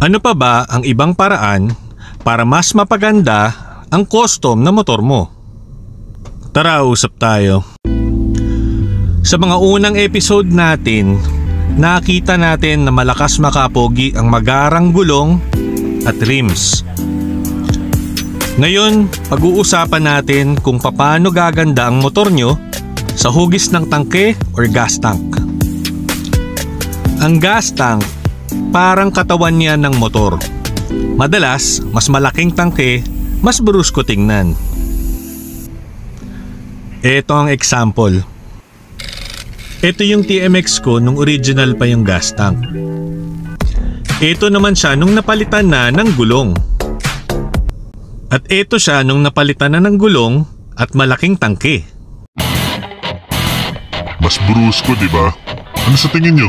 Ano pa ba ang ibang paraan para mas mapaganda ang custom na motor mo? Tara, usap tayo. Sa mga unang episode natin, nakita natin na malakas makapogi ang magarang gulong at rims. Ngayon, pag-uusapan natin kung paano gaganda ang motor nyo sa hugis ng tangke or gas tank. Ang gas tank, parang katawan niya ng motor. Madalas, mas malaking tangke, mas brusko tingnan. Ito ang example. Ito yung TMX ko nung original pa yung gas tank. Ito naman siya nung napalitan na ng gulong. At ito siya nung napalitan na ng gulong at malaking tangke. Mas brusko, di ba? Ano sa tingin nyo?